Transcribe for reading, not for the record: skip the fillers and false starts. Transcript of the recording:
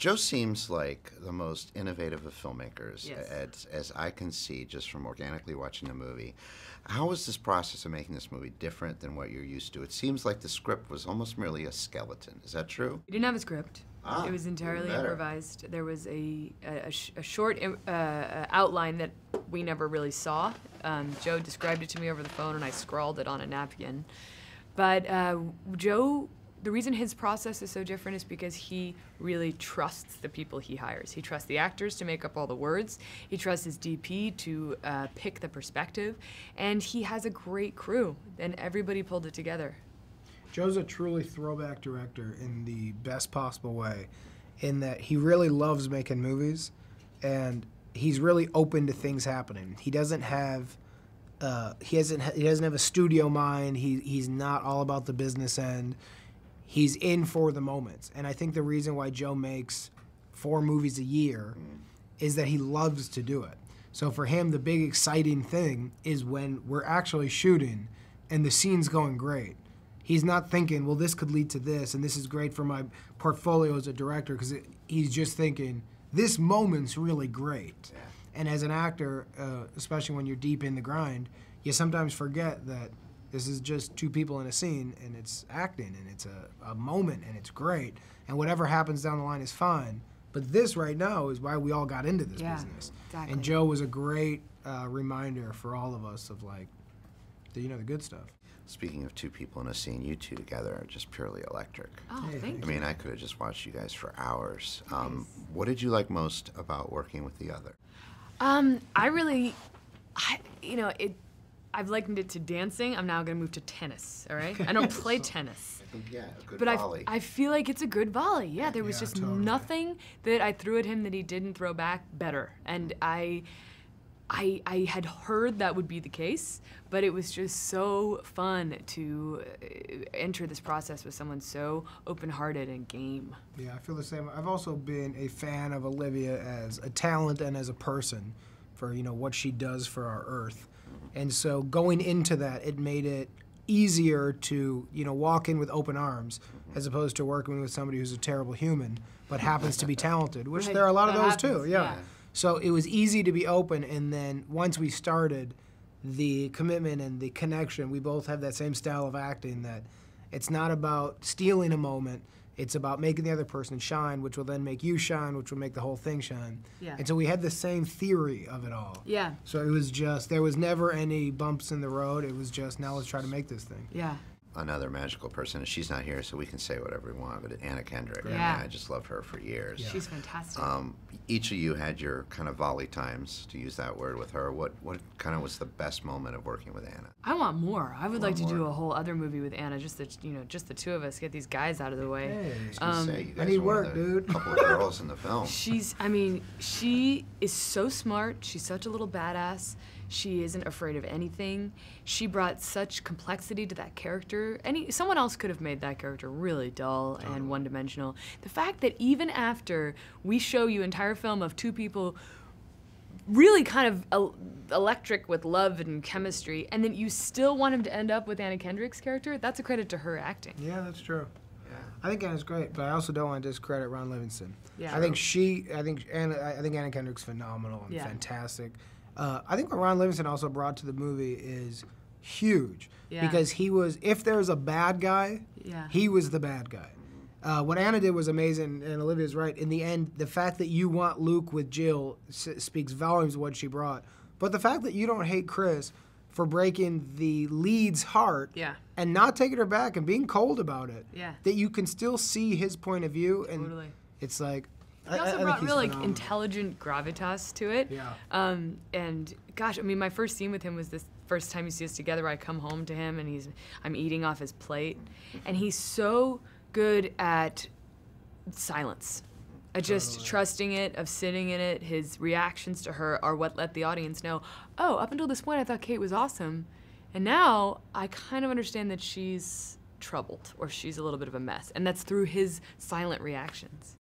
Joe seems like the most innovative of filmmakers, Yes. as I can see just from organically watching the movie. How was this process of making this movie different than what you're used to? It seems like the script was almost merely a skeleton. Is that true? We didn't have a script. Ah, It was entirely even better. improvised. There was a short outline that we never really saw. Joe described it to me over the phone, and I scrawled it on a napkin. But Joe, the reason his process is so different is because he really trusts the people he hires. He trusts the actors to make up all the words. He trusts his DP to pick the perspective. And he has a great crew, and everybody pulled it together. Joe's a truly throwback director in the best possible way, in that he really loves making movies, and he's really open to things happening. He doesn't have he doesn't have a studio mind. He's not all about the business end. He's in for the moments, and I think the reason why Joe makes 4 movies a year is that he loves to do it. So for him, the big exciting thing is when we're actually shooting and the scene's going great. He's not thinking, well, this could lead to this, and this is great for my portfolio as a director, because he's just thinking, this moment's really great. Yeah. And as an actor, especially when you're deep in the grind, you sometimes forget that this is just 2 people in a scene, and it's acting, and it's a moment, and it's great, and whatever happens down the line is fine. But this right now is why we all got into this business. Exactly. And Joe was a great reminder for all of us of, like, the good stuff. Speaking of 2 people in a scene, you 2 together are just purely electric. Oh, Hey, thank I you. mean, I could have just watched you guys for hours. What did you like most about working with the other? I've likened it to dancing. I'm now gonna move to tennis, all right? I don't play tennis. I think, yeah, a good But volley. I feel like it's a good volley. Yeah, there was Yeah, just totally. nothing that I threw at him that he didn't throw back better. And I had heard that would be the case, but it was just so fun to enter this process with someone so open-hearted and game. Yeah, I feel the same. I've also been a fan of Olivia as a talent and as a person for, what she does for our Earth. And so going into that, it made it easier to, walk in with open arms as opposed to working with somebody who's a terrible human but happens to be talented, which Right, there are a lot of that those happens, too, yeah. yeah. So it was easy to be open, and then once we started, the commitment and the connection, we both have that same style of acting, that it's not about stealing a moment, it's about making the other person shine, which will then make you shine, which will make the whole thing shine. Yeah. And so we had the same theory of it all. Yeah, So it was just, there was never any bumps in the road, it was just, now let's try to make this thing. yeah. Another magical person, and she's not here, so we can say whatever we want, but Anna Kendrick. I Yeah. mean, I just love her for years. She's fantastic. Each of you had your kind of volley times, to use that word, with her. What kind of was the best moment of working with Anna? I want more. I would like to do more? a whole other movie with Anna, just the 2 of us, get these guys out of the way. Hey. I was gonna say, you guys need are one of work, the dude. couple of girls in the film. She is so smart. She's such a little badass. She isn't afraid of anything. She brought such complexity to that character. Someone else could have made that character really dull and one-dimensional. The fact that even after we show you entire film of 2 people really kind of electric with love and chemistry, and then you still want him to end up with Anna Kendrick's character, that's a credit to her acting. Yeah, that's true. Yeah. I think Anna's great, but I also don't want to discredit Ron Livingston. Yeah. I think Anna Kendrick's phenomenal and Yeah. fantastic. I think what Ron Livingston also brought to the movie is huge, Yeah. because he was, if there's a bad guy, Yeah. he was the bad guy. What Anna did was amazing, and Olivia's right. In the end, the fact that you want Luke with Jill speaks volumes of what she brought. But the fact that you don't hate Chris for breaking the lead's heart Yeah. and not taking her back and being cold about it, Yeah. that you can still see his point of view, and Totally. it's like, He also brought real intelligent gravitas to it. Yeah. And gosh, I mean, my first scene with him was this first time you see us together. Where I come home to him and I'm eating off his plate, and he's so good at silence. Just trusting it, of sitting in it. His reactions to her are what let the audience know, oh, up until this point I thought Kate was awesome, and now I kind of understand that she's troubled, or she's a little bit of a mess, and that's through his silent reactions.